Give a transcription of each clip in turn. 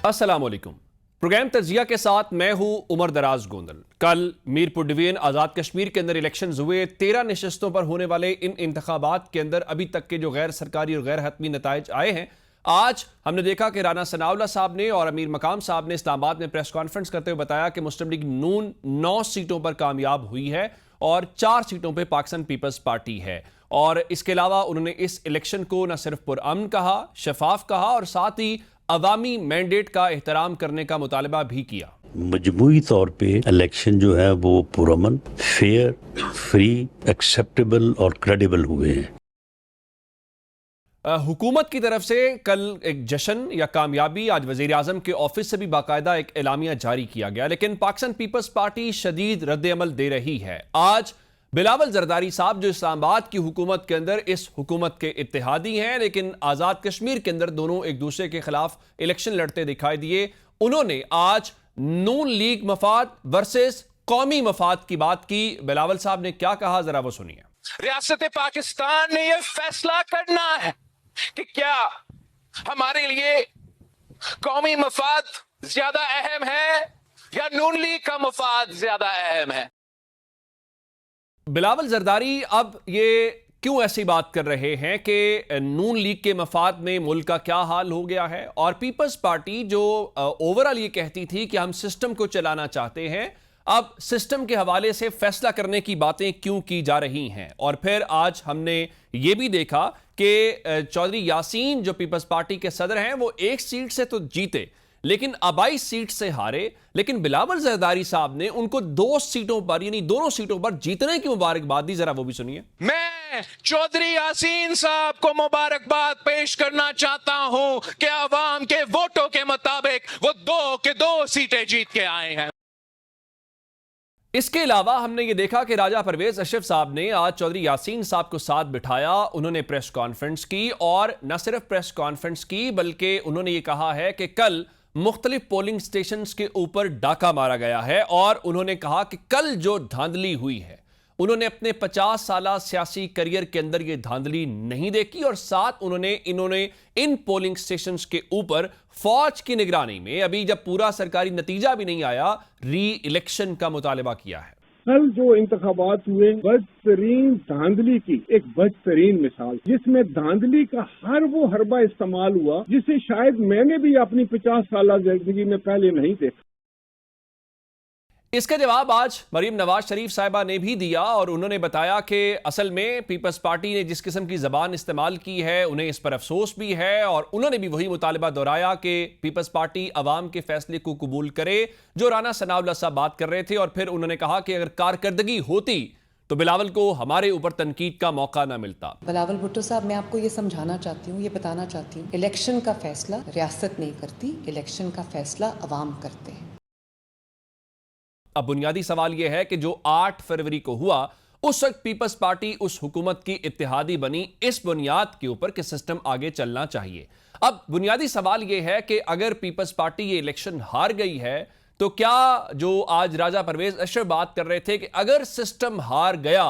अस्सलाम वालेकुम। प्रोग्राम तजिया के साथ मैं हूं उमर दराज गोंदल। कल मीरपुर डिवीजन आज़ाद कश्मीर के अंदर इलेक्शन हुए। 13 नशस्तों पर होने वाले इन इंतखाबात के अंदर अभी तक के जो गैर सरकारी और गैर हतमी नताइज आए हैं, आज हमने देखा कि राना सनाउल्लाह साहब ने और अमीर मकाम साहब ने इस्लामाबाद में प्रेस कॉन्फ्रेंस करते हुए बताया कि मुस्लिम लीग नून 9 सीटों पर कामयाब हुई है और 4 सीटों पर पाकिस्तान पीपल्स पार्टी है। और इसके अलावा उन्होंने इस इलेक्शन को न सिर्फ पुरअमन कहा, शफाफ कहा और साथ ही अवामी मैंडेट का एहतराम करने का मुतालबा भी किया। मजमूई तौर पे इलेक्शन जो है वो पुरअमन, फेयर, फ्री, एक्सेप्टेबल और क्रेडिबल हुए हैं। हुकूमत की तरफ से कल एक जश्न या कामयाबी, आज वजीर आजम के ऑफिस से भी बाकायदा एक एलामिया जारी किया गया, लेकिन पाकिस्तान पीपल्स पार्टी शदीद रद्द-ए-अमल दे रही है। आज बिलावल जरदारी साहब जो इस्लामाबाद की हुकूमत के अंदर इस हुकूमत के इत्तेहादी हैं, लेकिन आज़ाद कश्मीर के अंदर दोनों एक दूसरे के खिलाफ इलेक्शन लड़ते दिखाई दिए। उन्होंने आज नून लीग मफाद वर्सेस कौमी मफाद की बात की। बिलावल साहब ने क्या कहा, जरा वो सुनिए। रियासत पाकिस्तान ने यह फैसला करना है कि क्या हमारे लिए कौमी मफाद ज्यादा अहम है या नून लीग का मफाद ज्यादा अहम है। बिलावल जरदारी अब ये क्यों ऐसी बात कर रहे हैं कि नून लीग के मफाद में मुल्क का क्या हाल हो गया है, और पीपल्स पार्टी जो ओवरऑल ये कहती थी कि हम सिस्टम को चलाना चाहते हैं, अब सिस्टम के हवाले से फैसला करने की बातें क्यों की जा रही हैं। और फिर आज हमने ये भी देखा कि चौधरी यासीन जो पीपल्स पार्टी के सदर हैं वो एक सीट से तो जीते लेकिन 22 सीट से हारे, लेकिन बिलावल जरदारी साहब ने उनको 2 सीटों पर यानी दोनों सीटों पर जीतने की मुबारकबाद दी। जरा वो भी सुनिए। मैं चौधरी यासीन साहब को मुबारकबाद पेश करना चाहता हूं कि अवाम के वोटों के मुताबिक वो 2 के 2 सीटें जीत के आए हैं। इसके अलावा हमने ये देखा कि राजा परवेज अशरफ साहब ने आज चौधरी यासीन साहब को साथ बिठाया, उन्होंने प्रेस कॉन्फ्रेंस की और न सिर्फ प्रेस कॉन्फ्रेंस की बल्कि उन्होंने ये कहा है कि कल मुख्तलिफ पोलिंग स्टेशन के ऊपर डाका मारा गया है। और उन्होंने कहा कि कल जो धांधली हुई है उन्होंने अपने 50 साला सियासी करियर के अंदर ये धांधली नहीं देखी, और साथ इन्होंने इन पोलिंग स्टेशंस के ऊपर फौज की निगरानी में अभी जब पूरा सरकारी नतीजा भी नहीं आया, री इलेक्शन का मुतालबा किया है। कल जो इंतखाबात हुए बदतरीन धांधली की एक बदतरीन मिसाल, जिसमें धांधली का हर वो हरबा इस्तेमाल हुआ जिसे शायद मैंने भी अपनी 50 साल जिंदगी में पहले नहीं देखा। इसका जवाब आज मरीम नवाज शरीफ साहिबा ने भी दिया और उन्होंने बताया कि असल में पीपल्स पार्टी ने जिस किस्म की जबान इस्तेमाल की है उन्हें इस पर अफसोस भी है, और उन्होंने भी वही मुतालबा दोहराया कि पीपल्स पार्टी अवाम के फैसले को कबूल करे जो राना सनाउल्लाह साहब बात कर रहे थे। और फिर उन्होंने कहा कि अगर कारकर्दगी होती तो बिलावल को हमारे ऊपर तनकीद का मौका ना मिलता। बिलावल भुट्टो साहब, मैं आपको ये समझाना चाहती हूँ, ये बताना चाहती हूँ, इलेक्शन का फैसला रियासत नहीं करती, इलेक्शन का फैसला अवाम करते हैं। अब बुनियादी सवाल यह है कि जो 8 फरवरी को हुआ उस वक्त पीपल्स पार्टी उस हुकूमत की इत्तेहादी बनी इस बुनियाद के ऊपर कि सिस्टम आगे चलना चाहिए। अब बुनियादी सवाल यह है कि अगर पीपल्स पार्टी ये इलेक्शन हार गई है तो क्या जो आज राजा परवेज अशरफ बात कर रहे थे कि अगर सिस्टम हार गया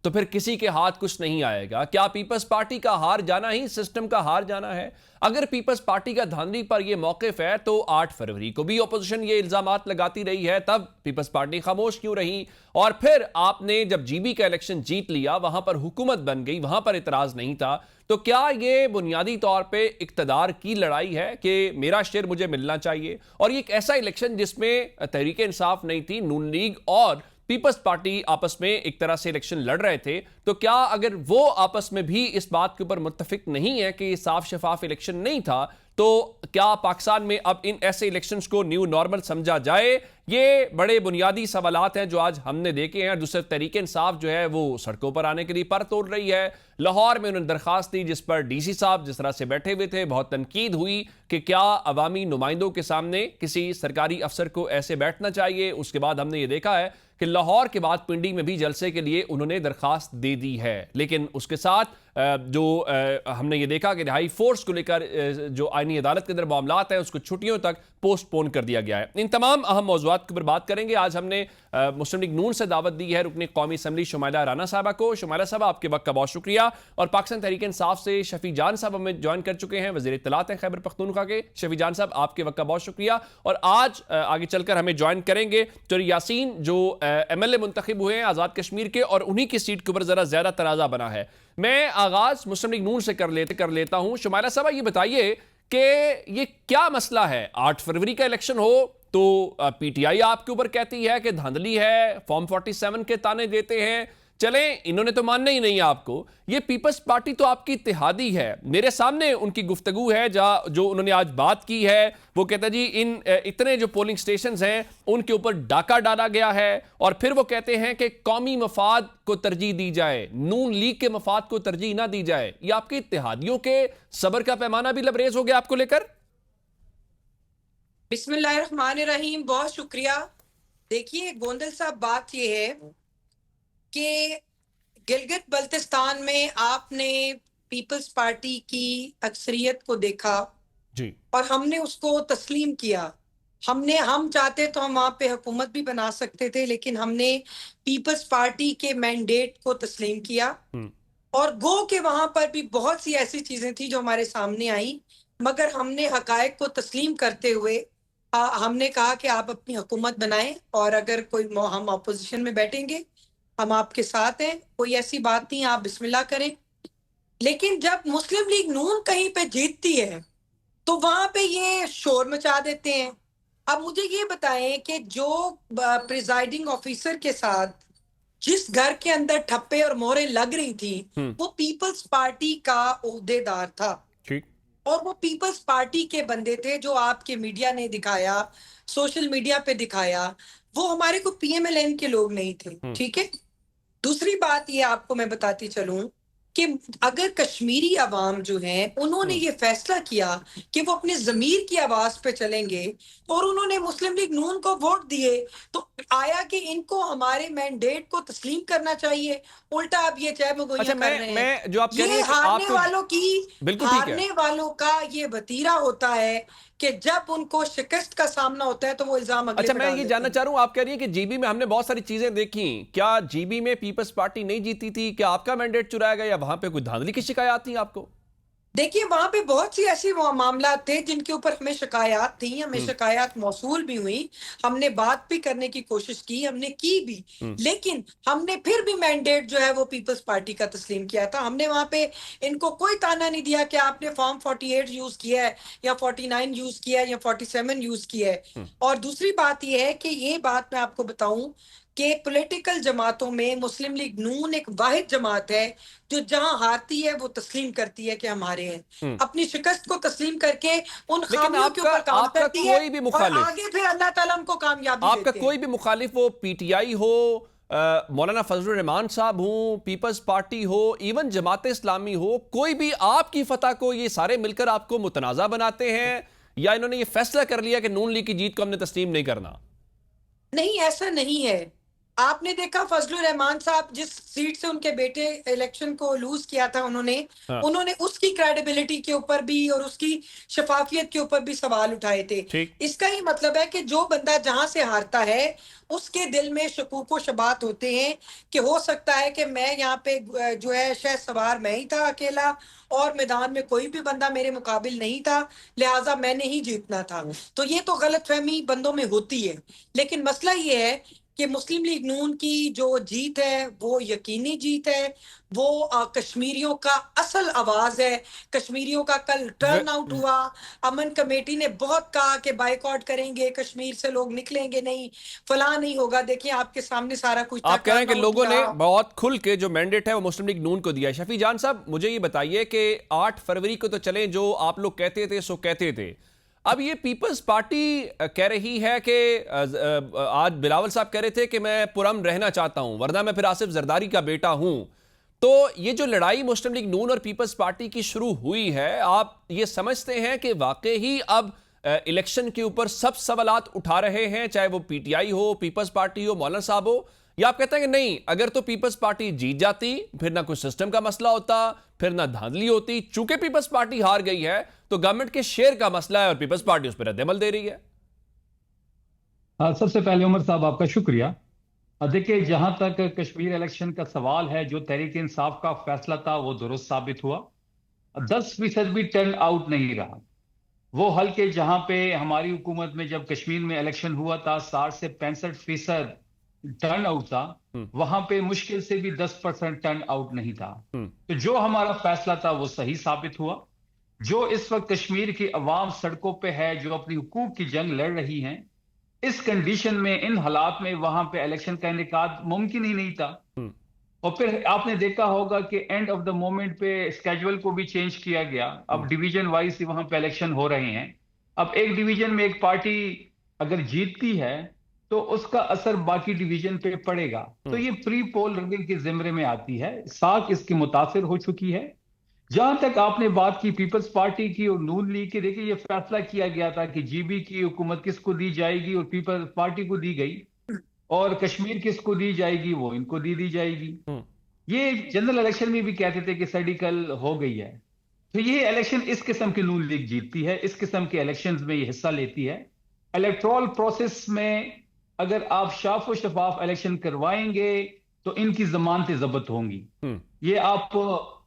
तो फिर किसी के हाथ कुछ नहीं आएगा, क्या पीपल्स पार्टी का हार जाना ही सिस्टम का हार जाना है? अगर पीपल्स पार्टी का धांधली पर यह मौकिफ है तो 8 फरवरी को भी अपोजिशन ये इल्जामात लगाती रही है, तब पीपल्स पार्टी खामोश क्यों रही? और फिर आपने जब जीबी का इलेक्शन जीत लिया, वहां पर हुकूमत बन गई, वहां पर इतराज नहीं था, तो क्या ये बुनियादी तौर पे इक्तदार की लड़ाई है कि मेरा शेयर मुझे मिलना चाहिए? और ये एक ऐसा इलेक्शन जिसमें तहरीक इंसाफ नहीं थी, नून लीग और पीपल्स पार्टी आपस में एक तरह से इलेक्शन लड़ रहे थे, तो क्या अगर वो आपस में भी इस बात के ऊपर मुत्तफिक नहीं है कि साफ शफाफ इलेक्शन नहीं था, तो क्या पाकिस्तान में अब इन ऐसे इलेक्शंस को न्यू नॉर्मल समझा जाए? ये बड़े बुनियादी सवालात हैं जो आज हमने देखे हैं। दूसरे तहरीक इंसाफ जो है वो सड़कों पर आने के लिए पर तोड़ रही है। लाहौर में उन्होंने दरखास्त दी जिस पर डीसी साहब जिस तरह से बैठे हुए थे, बहुत तनकीद हुई कि क्या अवामी नुमाइंदों के सामने किसी सरकारी अफसर को ऐसे बैठना चाहिए। उसके बाद हमने ये देखा है कि लाहौर के बाद पिंडी में भी जलसे के लिए उन्होंने दरखास्त दे दी है, लेकिन उसके साथ जो हमने ये देखा कि रिहाई फोर्स को लेकर जो आईनी अदालत के अंदर मामलात हैं उसको छुट्टियों तक पोस्टपोन कर दिया गया है। इन तमाम अहम मौज़ूआत के ऊपर बात करेंगे। आज हमने मुस्लिम लीग नून से दावत दी है रुकने कौमी असम्बली शुमाइला राना साहबा को। शुमाइला साहब, आपके वक्त का बहुत शुक्रिया। और पाकिस्तान तहरीक इंसाफ से शफी जान साहब हमें ज्वाइन कर चुके हैं, वज़ीर इत्तलात हैं खैबर पख्तूनख्वा के। शफी जान साहब, आपके वक्त का बहुत शुक्रिया। और आज आगे चलकर हमें ज्वाइन करेंगे चोरी यासीन, जो MLA मुंतखब हुए हैं आज़ाद कश्मीर के, और उन्हीं की सीट के ऊपर ज़रा ज़्यादा तनाज़ा बना है। मैं आगाज़ मुस्लिम लीग नून से कर लेता हूँ। शुमाइला साहब, ये बताइए कि ये क्या मसला है? 8 फरवरी का इलेक्शन हो तो PTI आपके ऊपर कहती है कि धांधली है, फॉर्म 47 के ताने देते हैं। चलें, इन्होंने तो मानना ही नहीं आपको। ये पीपल्स पार्टी तो आपकी इत्तेहादी है। मेरे सामने उनकी गुफ्तगू है जो उन्होंने आज बात की है। वो कहता है जी इतने जो पोलिंग स्टेशंस हैं उनके ऊपर डाका डाला गया है, और फिर वो कहते हैं कि कौमी मफाद को तरजीह दी जाए, नून लीग के मफाद को तरजीह ना दी जाए। ये आपके इत्तेहादियों के सब्र का पैमाना भी लबरेज हो गया आपको लेकर? बिस्मिल्लाहिर्रहमानिर्रहीम, बहुत शुक्रिया। देखिए गोंदल साहब, बात यह है कि गिलगित बल्तिस्तान में आपने पीपल्स पार्टी की अक्सरियत को देखा जी, और हमने उसको तस्लीम किया। हम चाहते तो हम वहां पे हुकूमत भी बना सकते थे, लेकिन हमने पीपल्स पार्टी के मैंडेट को तस्लीम किया। और गो के वहां पर भी बहुत सी ऐसी चीजें थी जो हमारे सामने आई, मगर हमने हकायक को तस्लीम करते हुए हमने कहा कि आप अपनी हुकूमत बनाएं, और अगर कोई हम अपोजिशन में बैठेंगे हम आपके साथ हैं, कोई ऐसी बात नहीं, आप बिस्मिल्लाह करें। लेकिन जब मुस्लिम लीग नून कहीं पे जीतती है तो वहां पे ये शोर मचा देते हैं। अब मुझे ये बताएं कि जो प्रिजाइडिंग ऑफिसर के साथ जिस घर के अंदर ठप्पे और मोहरें लग रही थी वो पीपल्स पार्टी का ओहदेदार था, ठीक, और वो पीपल्स पार्टी के बंदे थे जो आपके मीडिया ने दिखाया, सोशल मीडिया पे दिखाया। वो हमारे को PMLN के लोग नहीं थे, ठीक है। दूसरी बात ये आपको मैं बताती चलूं कि अगर कश्मीरी अवाम जो है उन्होंने ये फैसला किया कि वो अपने जमीर की आवाज पे चलेंगे और उन्होंने मुस्लिम लीग नून को वोट दिए, तो आया कि इनको हमारे मैंडेट को तस्लीम करना चाहिए। उल्टा आप ये अच्छा, कर रहे हैं। मैं जो आप कह रही ये हैं कि हारने आपको वालों की बिल्कुल ठीक है। हारने वालों का ये वतीरा होता है कि जब उनको शिकस्त का सामना होता है तो वो इल्जाम अगले अच्छा, पे मैं डाल ये देते जानना हैं। चाह रहा हूं, आप कह रही हैं कि जीबी में हमने बहुत सारी चीजें देखी, क्या जीबी में पीपल्स पार्टी नहीं जीती थी? क्या आपका मैंडेट चुराया गया, या वहां पे कोई धांधली की शिकायत थी आपको? देखिए वहां पे बहुत सी ऐसी मामला थे जिनके ऊपर हमें शिकायत थी, हमें शिकायत मौसूल भी हुई, हमने बात भी करने की कोशिश की, हमने की भी, लेकिन हमने फिर भी मैंडेट जो है वो पीपल्स पार्टी का तस्लीम किया था। हमने वहां पे इनको कोई ताना नहीं दिया कि आपने फॉर्म 48 यूज किया है या 49 यूज किया है या 47 यूज किया है। और दूसरी बात यह है कि ये बात मैं आपको बताऊं कि पॉलिटिकल जमातों में मुस्लिम लीग नून एक वाहिद जमात है जो जहां हारती है वो तस्लीम करती है कि हमारे हैं, अपनी शिकस्त को तस्लीम करके उन खामियों के ऊपर काम करती है, कोई भी और मुखालिफ, आगे फिर अल्लाह ताला उनको कामयाबी आपका देते हैं। कोई भी मुखालिफ, वो PTI हो, मौलाना फजलुर रहमान साहब हो, पीपल्स पार्टी हो, इवन जमात इस्लामी हो, कोई भी आपकी फतह को ये सारे मिलकर आपको मुतनाज़ा बनाते हैं, या इन्होंने ये फैसला कर लिया कि नून लीग की जीत को हमने तस्लीम नहीं करना? नहीं, ऐसा नहीं है। आपने देखा फजलुर रहमान साहब जिस सीट से उनके बेटे इलेक्शन को लूज किया था, उन्होंने उसकी क्रेडिबिलिटी के ऊपर भी और उसकी शफाफियत के ऊपर भी सवाल उठाए थे। इसका ही मतलब है कि जो बंदा जहां से हारता है उसके दिल में शकूक व शबात होते हैं कि हो सकता है कि मैं यहाँ पे जो है शायद सवार मैं ही था अकेला और मैदान में कोई भी बंदा मेरे मुकाबिल नहीं था, लिहाजा मैंने ही जीतना था। तो ये तो गलतफहमी बंदों में होती है, लेकिन मसला ये है कि मुस्लिम लीग नून की जो जीत है वो यकीनी जीत है, वो कश्मीरियों का असल आवाज है। कश्मीरियों का कल टर्न आउट हुआ, अमन कमेटी ने बहुत कहा कि बाइकआउट करेंगे, कश्मीर से लोग निकलेंगे नहीं, फलां नहीं होगा। देखिए आपके सामने सारा कुछ आप कह रहे हैं कि लोगों ने बहुत खुल के जो मैंडेट है वो मुस्लिम लीग नून को दिया है। शफी जान साहब, मुझे ये बताइए कि 8 फरवरी को तो चले जो आप लोग कहते थे सो कहते थे, अब ये पीपल्स पार्टी कह रही है कि आज बिलावल साहब कह रहे थे कि मैं पुरअमन रहना चाहता हूं वरना मैं फिर आसिफ जरदारी का बेटा हूं। तो ये जो लड़ाई मुस्लिम लीग नून और पीपल्स पार्टी की शुरू हुई है, आप ये समझते हैं कि वाकई ही अब इलेक्शन के ऊपर सब सवालात उठा रहे हैं, चाहे वो PTI हो, पीपल्स पार्टी हो, मौलाना साहब हो, या आप कहते हैं कि नहीं, अगर तो पीपल्स पार्टी जीत जाती फिर ना कोई सिस्टम का मसला होता, फिर ना धांधली होती। चूंकि पीपल्स पार्टी हार गई है तो गवर्नमेंट के शेयर का मसला है और पीपल्स पार्टी उस पर रद्द-ए-अमल दे रही है। सबसे पहले उमर साहब आपका शुक्रिया। देखिए, जहां तक कश्मीर इलेक्शन का सवाल है, जो तहरीक इंसाफ का फैसला था वो दुरुस्त साबित हुआ। 10% भी टर्न आउट नहीं रहा। वो हल्के जहां पे हमारी हुकूमत में जब कश्मीर में इलेक्शन हुआ था 60 से 65% टर्न आउट था, वहां पे मुश्किल से भी 10% टर्न आउट नहीं था। तो जो हमारा फैसला था वो सही साबित हुआ। जो इस वक्त कश्मीर की अवाम सड़कों पे है, जो अपनी हुकूक की जंग लड़ रही हैं, इस कंडीशन में, इन हालात में वहां पे इलेक्शन का इनेकाद मुमकिन ही नहीं था। और फिर आपने देखा होगा कि एंड ऑफ द मोमेंट पे स्केड्यूल को भी चेंज किया गया। अब डिवीजन वाइज ही वहां पे इलेक्शन हो रहे हैं। अब एक डिवीजन में एक पार्टी अगर जीतती है तो उसका असर बाकी डिवीजन पे पड़ेगा। तो ये प्री पोल रैंकिंग के जिम्मे में आती है। साख इसकी मुतासिर हो चुकी है। जहां तक आपने बात की पीपल्स पार्टी की और नून लीग की, देखिए ये फैसला किया गया था कि जीबी की हुकूमत किसको दी जाएगी और पीपल्स पार्टी को दी गई, और कश्मीर किसको दी जाएगी वो इनको दी जाएगी। ये जनरल इलेक्शन में भी कहते थे कि सर्जिकल हो गई है। तो ये इलेक्शन इस किस्म की नून लीग जीतती है, इस किस्म के इलेक्शंस में ये हिस्सा लेती है। इलेक्टोरल प्रोसेस में अगर आप शाफ व शफाफ इलेक्शन करवाएंगे तो इनकी जमानतें जब्त होंगी। ये आप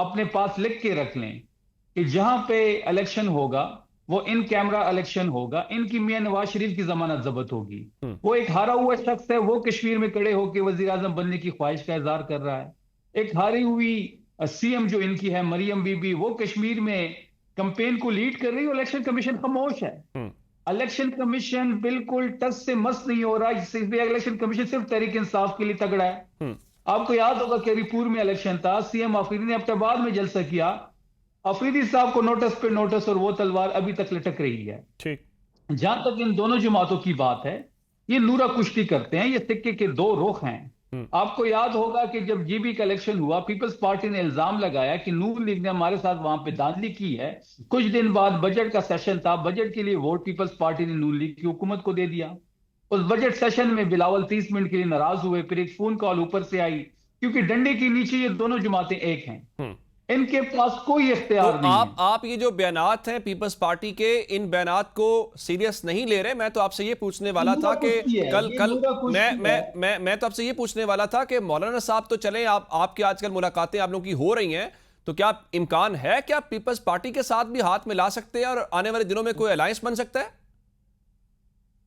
अपने पास लिख के रख लें कि जहां पे इलेक्शन होगा वो इन कैमरा इलेक्शन होगा, इनकी मियां नवाज शरीफ की जमानत जब्त होगी। वो एक हारा हुआ शख्स है, वो कश्मीर में खड़े होकर वजीर आजम बनने की ख्वाहिश का इजहार कर रहा है। एक हारी हुई सीएम जो इनकी है मरियम बीबी, वो कश्मीर में कैंपेन को लीड कर रही है। इलेक्शन कमीशन खामोश है। इलेक्शन कमीशन बिल्कुल टस से मस नहीं हो रहा। इलेक्शन कमीशन सिर्फ तहरीक इंसाफ के लिए तगड़ा है। आपको याद होगा कि रिपूर में इलेक्शन था, सीएम आफरीदी ने अब्टाबाद में जलसा किया। आफरीदी साहब को नोटिस पे नोटिस और वो तलवार अभी तक लटक रही है। ठीक। जहां तक इन दोनों जमातों की बात है, ये नूरा कुश्ती करते हैं। ये सिक्के के दो रुख हैं। आपको याद होगा कि जब जीबी का इलेक्शन हुआ, पीपल्स पार्टी ने इल्जाम लगाया कि नून लीग ने हमारे साथ वहां पे धांधली की है। कुछ दिन बाद बजट का सेशन था, बजट के लिए वोट पीपल्स पार्टी ने नून लीग की हुकूमत को दे दिया। उस बजट सेशन में बिलावल 30 मिनट के लिए नाराज हुए। फिर एक फोन कॉल ऊपर से आई, क्योंकि डंडे के नीचे ये दोनों जमातें एक हैं। इनके पास कोई इख्तियार तो नहीं है। आप ये जो बयानात हैं पीपल्स पार्टी के, इन बयानात को सीरियस नहीं ले रहे। मैं तो आपसे ये पूछने वाला था कि मैं तो आपसे ये पूछने वाला था कि मौलाना साहब तो चले, आपकी आजकल मुलाकातें आप लोगों की हो रही हैं, तो क्या इम्कान है कि आप पीपल्स पार्टी के साथ भी हाथ मिला सकते हैं और आने वाले दिनों में कोई अलायंस बन सकता है?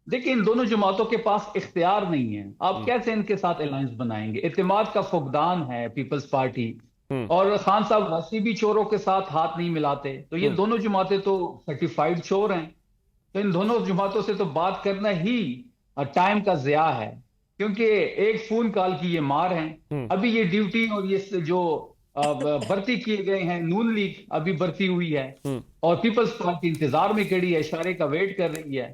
देखिए, इन दोनों जमातों के पास इख्तियार नहीं है। आप कैसे इनके साथ अलायंस बनाएंगे? इत्तेमाद का फुकदान है पीपल्स पार्टी, और खान साहब वैसे भी चोरों के साथ हाथ नहीं मिलाते। तो ये दोनों जमातें तो सर्टिफाइड चोर हैं। तो इन दोनों जमातों से तो बात करना ही टाइम का ज़िया है, क्योंकि एक फोन कॉल की ये मार है। अभी ये ड्यूटी और ये जो भर्ती किए गए हैं, नून लीग अभी भर्ती हुई है और पीपल्स पार्टी इंतजार में खड़ी है, इशारे का वेट कर रही है।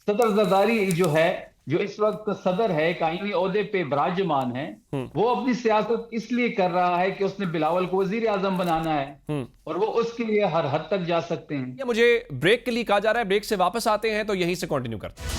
सदर जरदारी जो है, जो इस वक्त सदर है, कायमी ओहदे पे विराजमान है, वो अपनी सियासत इसलिए कर रहा है कि उसने बिलावल को वजीर आजम बनाना है और वो उसके लिए हर हद तक जा सकते हैं। मुझे ब्रेक के लिए कहा जा रहा है, ब्रेक से वापस आते हैं तो यहीं से कंटिन्यू करते हैं।